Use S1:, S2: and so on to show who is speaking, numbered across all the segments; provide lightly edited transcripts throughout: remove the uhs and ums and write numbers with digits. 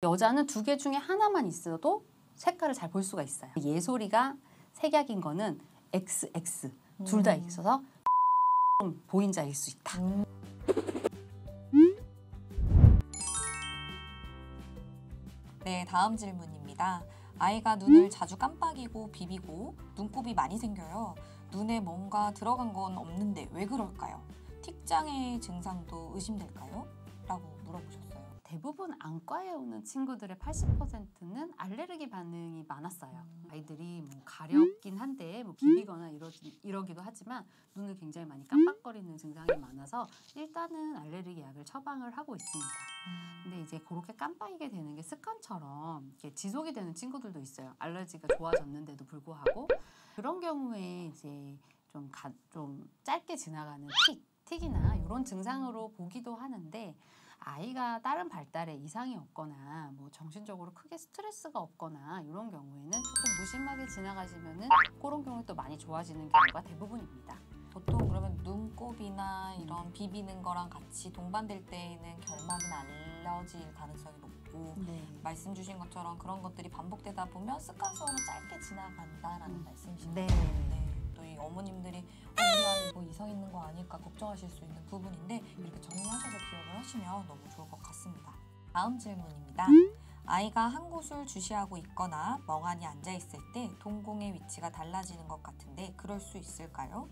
S1: 여자는 두 개 중에 하나만 있어도 색깔을 잘 볼 수가 있어요. 예솔이가 색약인 거는 XX 둘 다 있어서 보인자일 수 있다.
S2: 네, 다음 질문입니다. 아이가 눈을 자주 깜빡이고 비비고 눈곱이 많이 생겨요. 눈에 뭔가 들어간 건 없는데 왜 그럴까요? 틱장애 증상도 의심될까요? 라고 물어보셨어요.
S1: 대부분 안과에 오는 친구들의 80%는 알레르기 반응이 많았어요. 아이들이 뭐 가렵긴 한데 뭐 비비거나 이러기도 하지만 눈을 굉장히 많이 깜빡거리는 증상이 많아서 일단은 알레르기 약을 처방을 하고 있습니다. 근데 이제 그렇게 깜빡이게 되는 게 습관처럼 이렇게 지속이 되는 친구들도 있어요. 알레르기가 좋아졌는데도 불구하고 그런 경우에 이제 좀 짧게 지나가는 틱이나 이런 증상으로 보기도 하는데 아이가 다른 발달에 이상이 없거나 뭐 정신적으로 크게 스트레스가 없거나 이런 경우에는 조금 무심하게 지나가시면은 그런 경우 또 많이 좋아지는 경우가 대부분입니다.
S2: 보통 그러면 눈곱이나 이런 비비는 거랑 같이 동반될 때에는 결막이나 알러지일 가능성이 높고 말씀 주신 것처럼 그런 것들이 반복되다 보면 습관성으로 짧게 지나간다라는 말씀이신 거죠. 또 이 어머님들이 우리 아이 뭐 이상 있는 거 아닐까 걱정하실 수 있는 부분인데 이렇게 정리하셔서 기억을 하시면 너무 좋을 것 같습니다. 다음 질문입니다. 아이가 한 곳을 주시하고 있거나 멍하니 앉아있을 때 동공의 위치가 달라지는 것 같은데 그럴 수 있을까요?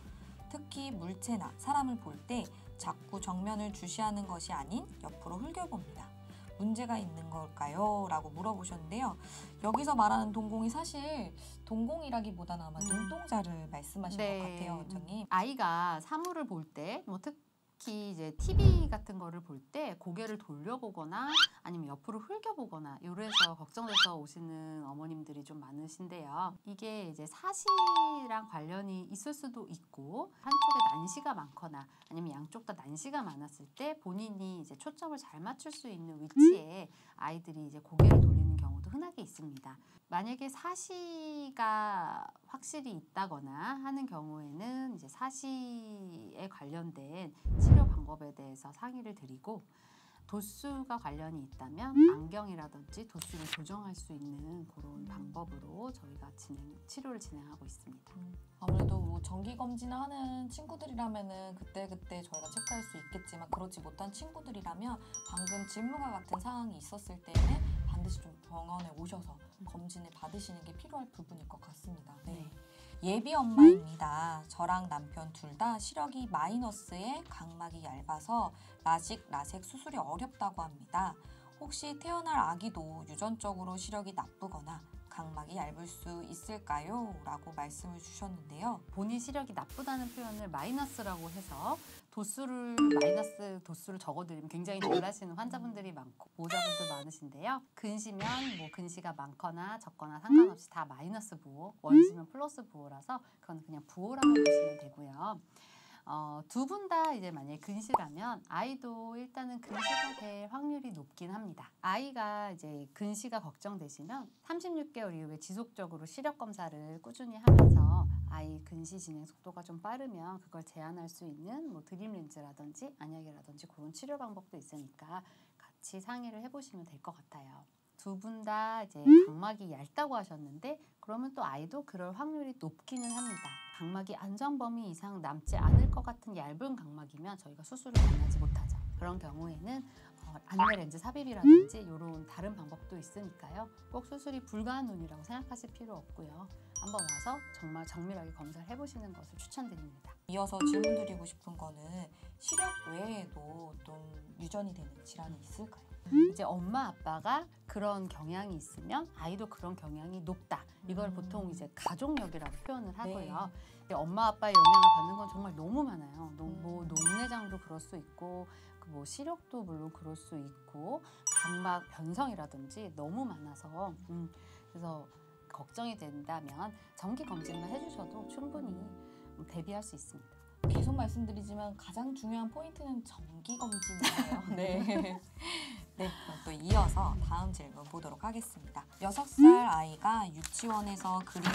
S2: 특히 물체나 사람을 볼 때 자꾸 정면을 주시하는 것이 아닌 옆으로 흘겨봅니다. 문제가 있는 걸까요? 라고 물어보셨는데요. 여기서 말하는 동공이 사실 동공이라기보다는 아마 눈동자를 말씀하신 것 같아요, 원장님.
S1: 아이가 사물을 볼 때 뭐 특히 이제 TV 같은 거를 볼 때 고개를 돌려보거나 아니면 옆으로 흘겨보거나 이래서 걱정돼서 오시는 어머님들이 좀 많으신데요. 이게 이제 사시랑 관련이 있을 수도 있고 한쪽에 난시가 많거나 아니면 양쪽 다 난시가 많았을 때 본인이 이제 초점을 잘 맞출 수 있는 위치에 아이들이 이제 고개를 돌리는 경우도 흔하게 있습니다. 만약에 사시가 확실히 있다거나 하는 경우에는 이제 사시에 관련된 치료 방법에 대해서 상의를 드리고 도수가 관련이 있다면 안경이라든지 도수를 조정할 수 있는 그런 방법으로 저희가 치료를 진행하고 있습니다.
S2: 아무래도 뭐 정기검진을 하는 친구들이라면 그때그때 저희가 체크할 수 있겠지만 그렇지 못한 친구들이라면 방금 질문과 같은 상황이 있었을 때에는 반드시 좀 병원에 오셔서 검진을 받으시는 게 필요할 부분일 것 같습니다. 네. 예비 엄마입니다. 저랑 남편 둘 다 시력이 마이너스에 각막이 얇아서 라식, 라섹 수술이 어렵다고 합니다. 혹시 태어날 아기도 유전적으로 시력이 나쁘거나 각막이 얇을 수 있을까요? 라고 말씀을 주셨는데요.
S1: 본인 시력이 나쁘다는 표현을 마이너스라고 해서 마이너스 도수를 적어드리면 굉장히 놀라시는 환자분들이 많고 보호자분들 많으신데요. 근시면 뭐 근시가 많거나 적거나 상관없이 다 마이너스 부호, 원시면 플러스 부호라서 그건 그냥 부호라고 보시면 되고요. 두 분 다 이제 만약에 근시라면 아이도 일단은 근시가 될 확률이 높긴 합니다. 아이가 이제 근시가 걱정되시면 36개월 이후에 지속적으로 시력 검사를 꾸준히 하면서 아이 근시 진행 속도가 좀 빠르면 그걸 제한할 수 있는 뭐 드림 렌즈라든지 안약이라든지 그런 치료 방법도 있으니까 같이 상의를 해보시면 될 것 같아요. 두 분 다 이제 각막이 얇다고 하셨는데 그러면 또 아이도 그럴 확률이 높기는 합니다. 각막이 안전 범위 이상 남지 않을 것 같은 얇은 각막이면 저희가 수술을 권하지 못하죠. 그런 경우에는 안내 렌즈 삽입이라든지 이런 다른 방법도 있으니까요. 꼭 수술이 불가한 눈이라고 생각하실 필요 없고요. 한번 와서 정말 정밀하게 검사를 해보시는 것을 추천드립니다.
S2: 이어서 질문드리고 싶은 거는 시력 외에도 좀 유전이 되는 질환이 있을까요?
S1: 이제 엄마 아빠가 그런 경향이 있으면 아이도 그런 경향이 높다. 이걸 보통 이제 가족력이라고 표현을 하고요. 엄마 아빠의 영향을 받는 건 정말 너무 많아요. 뭐 녹내장도 그럴 수 있고 뭐 시력도 물론 그럴 수 있고 각막 변성이라든지 너무 많아서 그래서 걱정이 된다면 정기 검진만 해주셔도 충분히 대비할 수 있습니다.
S2: 계속 말씀드리지만 가장 중요한 포인트는 정기 검진이에요. 네. 네, 그럼 또 이어서 다음 질문 보도록 하겠습니다. 6살 아이가 유치원에서 그림을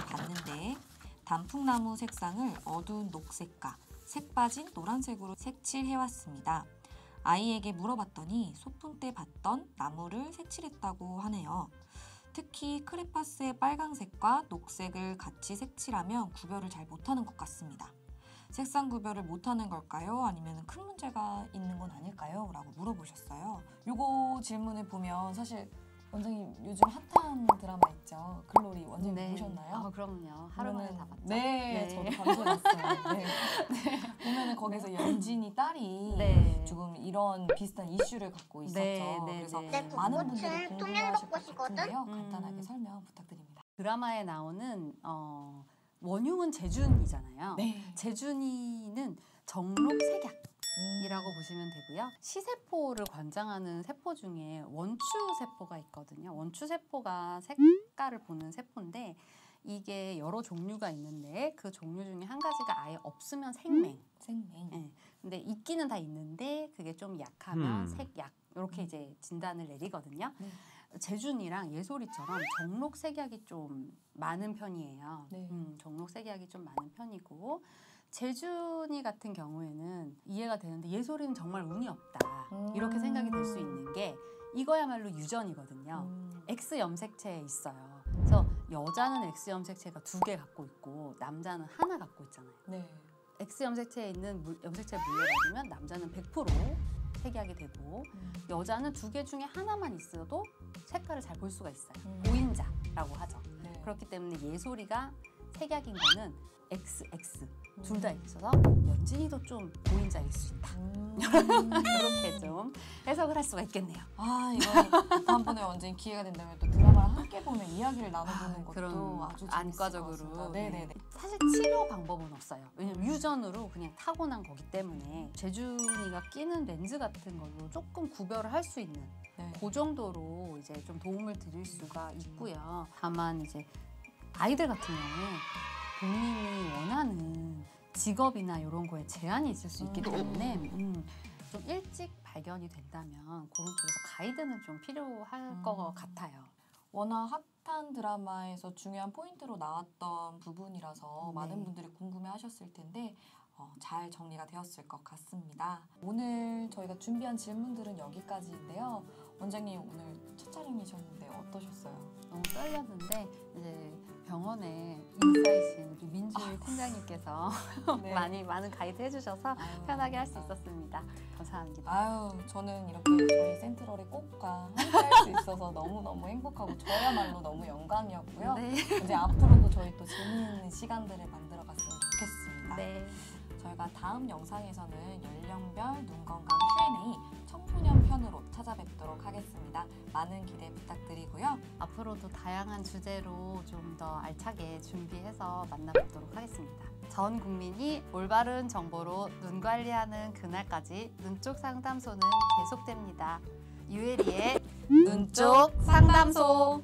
S2: 봤는데 단풍나무 색상을 어두운 녹색과 색 빠진 노란색으로 색칠해왔습니다. 아이에게 물어봤더니 소풍 때 봤던 나무를 색칠했다고 하네요. 특히 크레파스의 빨강색과 녹색을 같이 색칠하면 구별을 잘 못하는 것 같습니다. 색상 구별을 못하는 걸까요? 아니면 큰 문제가 있는 건 아닐까요? 라고 물어보셨어요. 요거 질문을 보면 사실 원장님 요즘 핫한 드라마 있죠? 글로리 원장님
S1: 네.
S2: 보셨나요?
S1: 그럼요. 하루 만에 다 봤죠.
S2: 네,
S1: 네.
S2: 저도 밤새 봤어요. 네. 보면은 거기서 연진이 딸이
S1: 네.
S2: 조금 이런 비슷한 이슈를 갖고 있었죠.
S1: 네, 네,
S2: 그래서
S1: 네.
S2: 많은 분들이
S3: 꽃은
S2: 궁금해하실 것
S3: 통일벚꽃이거든?
S2: 같은데요. 간단하게 설명 부탁드립니다.
S1: 드라마에 나오는 원흉은 재준이잖아요.
S2: 네.
S1: 재준이는 정록색약이라고 보시면 되고요. 시세포를 관장하는 세포 중에 원추세포가 있거든요. 원추세포가 색깔을 보는 세포인데 이게 여러 종류가 있는데 그 종류 중에 한 가지가 아예 없으면 생맹.
S2: 생맹.
S1: 네. 근데 있기는 다 있는데 그게 좀 약하면 색약 이렇게 이제 진단을 내리거든요.
S2: 네.
S1: 재준이랑 예솔이처럼 정록색약이 좀 많은 편이에요.
S2: 네.
S1: 정록색약이 좀 많은 편이고 재준이 같은 경우에는 이해가 되는데 예솔이는 정말 운이 없다. 이렇게 생각이 될 수 있는 게 이거야말로 유전이거든요. X 염색체에 있어요. 그래서 여자는 X 염색체가 2개 갖고 있고 남자는 하나 갖고 있잖아요.
S2: 네.
S1: X 염색체에 있는 염색체에 물려가지면 남자는 100% 색약이 되고 여자는 2개 중에 하나만 있어도 색깔을 잘 볼 수가 있어요. 보인자라고 하죠.
S2: 네.
S1: 그렇기 때문에 예솔이가 색약인 거는 XX 둘 다 있어서 연진이도 좀 보인자일 수 있다. 이렇게 좀 해석을 할 수가 있겠네요.
S2: 아, 이거 다음번에 언제 기회가 된다면 또 드라마를 함께 보면 이야기를 나눠보는 것도
S1: 그럼
S2: 아주 재밌을 것
S1: 안과적으로.
S2: 같습니다. 네네네.
S1: 사실 치료 방법은 없어요. 왜냐면 유전으로 그냥 타고난 거기 때문에 재준이가 끼는 렌즈 같은 걸로 조금 구별을 할 수 있는
S2: 네.
S1: 그 정도로 이제 좀 도움을 드릴 수가 있고요. 다만 이제 아이들 같은 경우에 본인이 원하는 직업이나 이런 거에 제한이 있을 수 있기 때문에 좀 일찍 발견이 된다면 그런 쪽에서 가이드는 좀 필요할 것 같아요.
S2: 워낙 핫한 드라마에서 중요한 포인트로 나왔던 부분이라서
S1: 네.
S2: 많은 분들이 궁금해하셨을 텐데 잘 정리가 되었을 것 같습니다. 오늘 저희가 준비한 질문들은 여기까지인데요. 원장님 오늘 첫 촬영이셨는데 어떠셨어요?
S1: 너무 떨렸는데 이제 병원에 인싸이신 우리 민주 팀장님께서
S2: 네.
S1: 많은 가이드 해주셔서
S2: 아유,
S1: 편하게 할 수
S2: 감사합니다.
S1: 있었습니다. 감사합니다.
S2: 아유, 저는 이렇게 저희 센트럴의 꽃과 함께 할 수 있어서 너무너무 행복하고 저야말로 너무 영광이었고요.
S1: 네.
S2: 이제 앞으로도 저희 또 재미있는 시간들을 만들어갔으면 좋겠습니다.
S1: 네.
S2: 저희가 다음 영상에서는 연령별 눈 건강 Q&A 청소년 편으로 찾아뵙도록 하겠습니다. 많은 기대 부탁드리고요.
S1: 앞으로도 다양한 주제로 좀 더 알차게 준비해서 만나뵙도록 하겠습니다. 전 국민이 올바른 정보로 눈 관리하는 그날까지 눈쪽 상담소는 계속됩니다. 유혜리의 눈쪽 상담소.